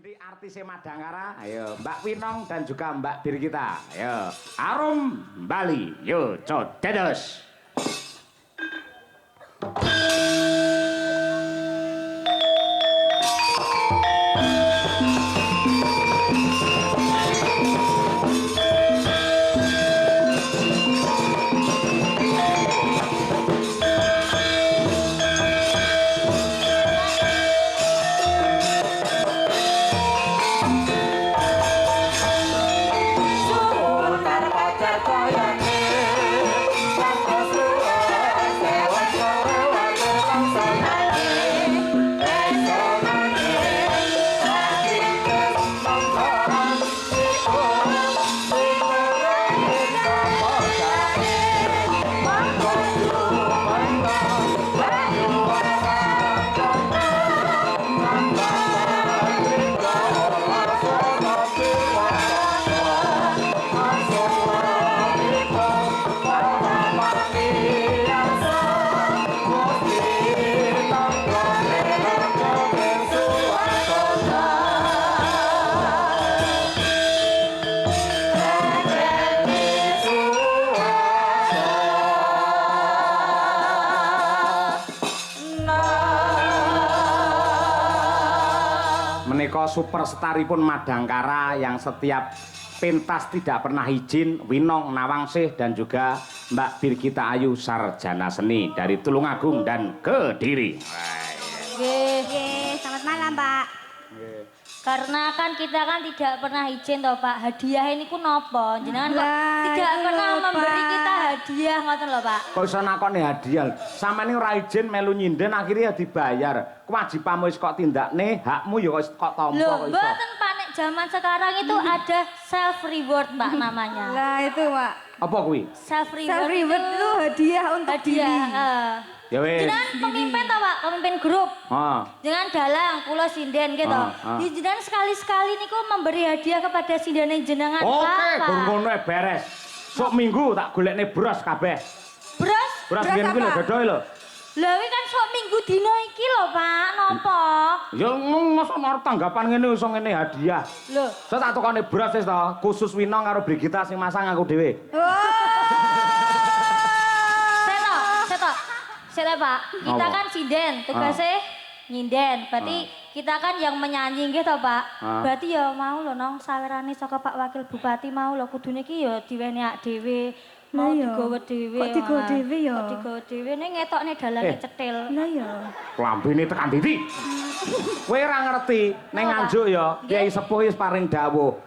Ini artis Madangkara, ayo Mbak Winong dan juga Mbak Birgita, ayo Arum Bali, yo codedos. Superstaripun Madangkara yang setiap pentas tidak pernah izin, Winong Nawangsih dan juga Mbak Birgita Ayu sarjana seni dari Tulungagung dan Kediri. Selamat malam Pak. Karena kan kita kan tidak pernah izin toh Pak, hadiah ini ku nopo, jenengan kok tidak pernah memberi kita hadiah ngoten lho Pak. Kok iso nakoni hadiah? Sampeyan ora izin melu nyinden akhirnya dibayar. Kewajibanmu wis kok tindakne, hakmu ya kok tampa kok iso. Lho, mboten Pak, nek zaman sekarang itu ada self reward Pak namanya. Lah itu Pak. Apa kuwi? Self reward. Self reward itu hadiah untuk diri. Ya wis. Jenengan pemimpin toh Pak, pemimpin grup. Jangan dalang kula sinden gitu. Jenengan sekali-sekali niku memberi hadiah kepada sindene jenengan Pak. Oke, gur ngono beres. Sok minggu tak golekne bros kabeh. Bros? Bros biyen kuwi lho dodoe lho. Lah iki kan sok minggu dina iki lho Pak, napa? Ya mosok arep tanggapan ngene iso ngene hadiah. Lho, saya tak tukane bros wis to, khusus Winong karo Brigita sing masang aku dhewe. Sila Pak, kita kan sinden, tugasnya nyinden. Berarti kita kan yang menyanyi gitu Pak. Berarti ya mau lho nong sawerane saka Pak Wakil Bupati mau lho kudune iki ya diweni ak dhewe. Mau digawa dhewe. Kok digawa dhewe ya? Kok digawa dhewe ning ngetokne dalange cetil. Lah ya. Lambene tekan titik. Kowe ora ngerti ning Nganjuk ya, Kyai Sepuh wis paring dawuh.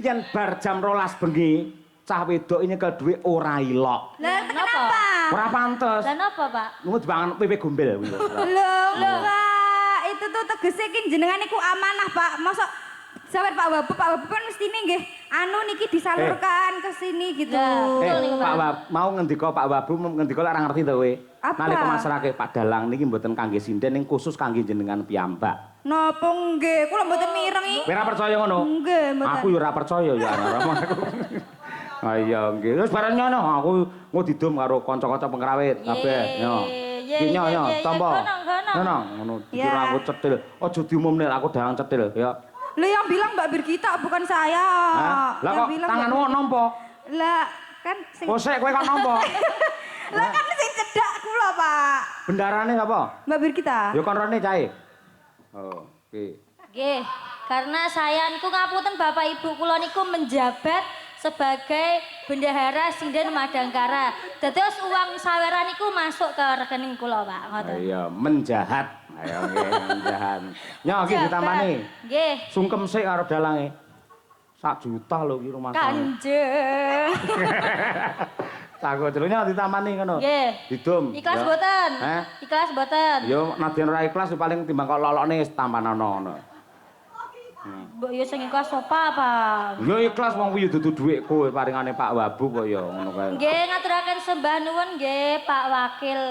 Yen bar jam 12 bengi cah wedok ini ke duwe ora ilok. Lah kenapa? Ora pantes. Lah napa, Pak? Lu dibangun pipi gombel kuwi. Lho, Pak, itu tuh tegese ki jenengan niku amanah, Pak. Mosok sahabat Pak Wabu kan mestine nggih anu niki disalurkan ke sini gitu. Pak Wabu mau ngendika Pak Wabu ngendika lek ora ngerti to kowe. Nalika masyarakat Pak Dalang niki mboten kangge sinden ning khusus kangge jenengan piyambak. Napa nggih, kula mboten mirengi. Kowe ora percaya ngono? Nggih, mboten. Aku yo ora percaya ya aku. Ayo nggih. Wis bareng nyono aku ngudidum karo kanca-kanca pengrawit kabeh. Yo. Iki yo tampa. Ngono, ngono. Dikira aku cetil. Aja diumumne aku dalang cetil ya. Lho yang bilang Mbak Birgita bukan saya. Lah kok tanganmu nampa? Lah kan sing Kosek kowe kok nampa? Lah kan sing cedak kula, Pak. Bendarane sapa? Mbak Birgita. Ya kon rene cahe. Oh, oke. Nggih, karena saya niku ngapunten Bapak Ibu kula niku menjabat sebagai bendahara sinden Madangkara. Dados uang saweran niku masuk ke rekening kula, Pak. Ngoten. Iya, menjahat. Ayo nggih, menjahat. Nyo iki ditamani. Nggih. Sungkem sik karo dalange. 1 juta lho iki rumah Kanjeng. Takut terusnya ditamani ngono. Nggih. Didum. Ikhlas mboten? Ikhlas mboten? Yo nadyan ora ikhlas paling timbang kok lolokne tampanono ngono. Mbok yo sing ikhlas sapa, Pak? Yo ikhlas wong kuwi dudu dhuwitku paringane Pak Wabu kok ya ngono kae. Nggih ngaturaken sembah nuwun nggih Pak Wakil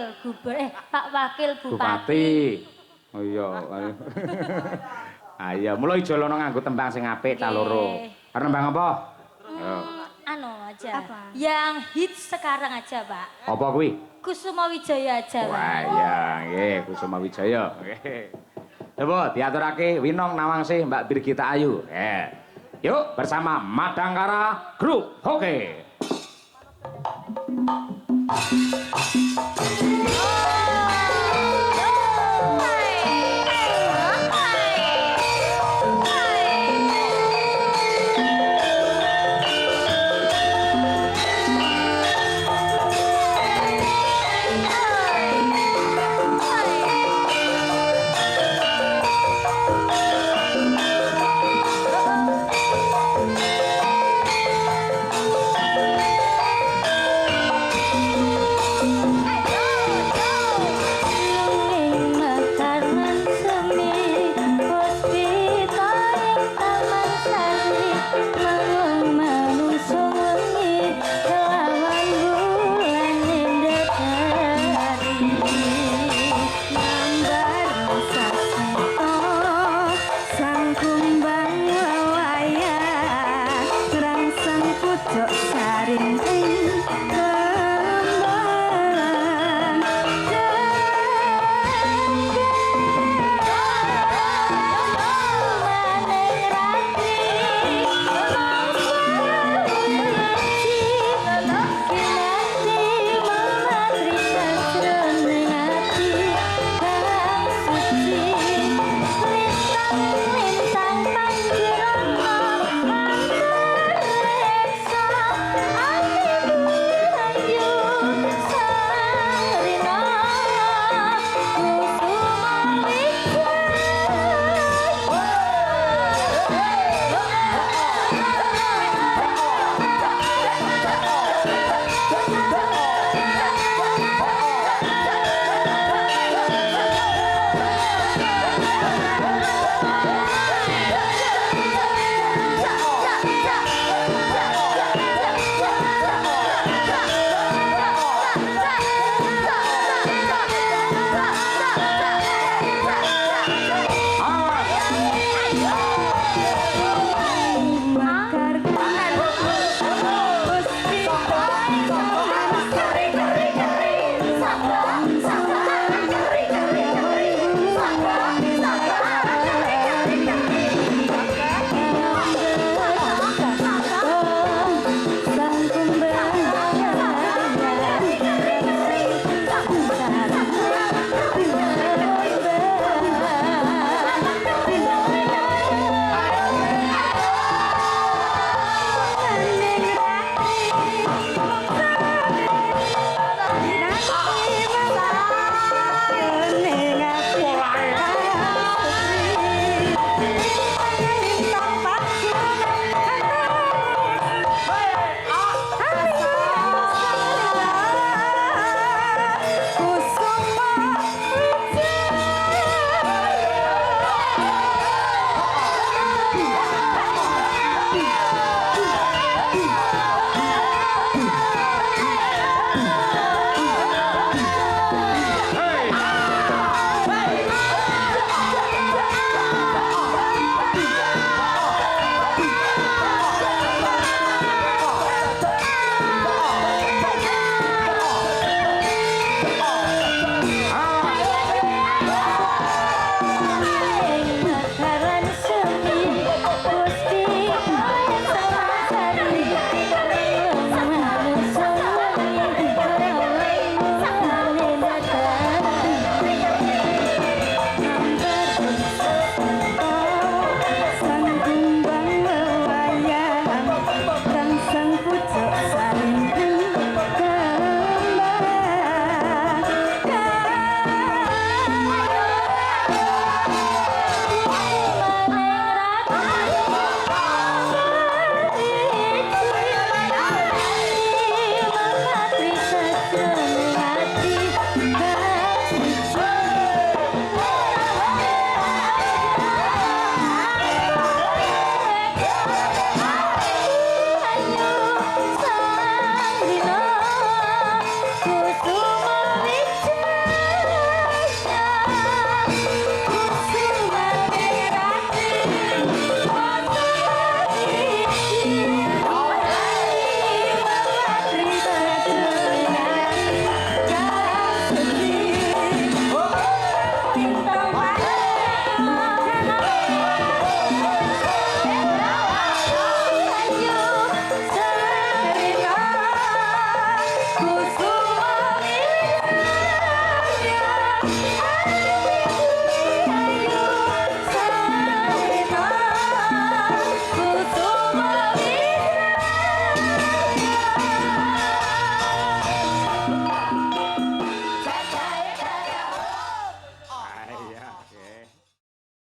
Pak Wakil Bupati. Oh iya. Ayo mulai jolono nganggo tembang sing apik ta loro. Arep nembang apa? Anu aja. Apa? Yang hits sekarang aja, Pak. Apa kuwi? Kusuma Wijaya aja, Pak. Wah, iya nggih, Kusuma Wijaya. Nggih. Coba diaturake Winong Nawangsih Mbak Birgita Ayu. Yuk bersama Madangkara Group. Oke.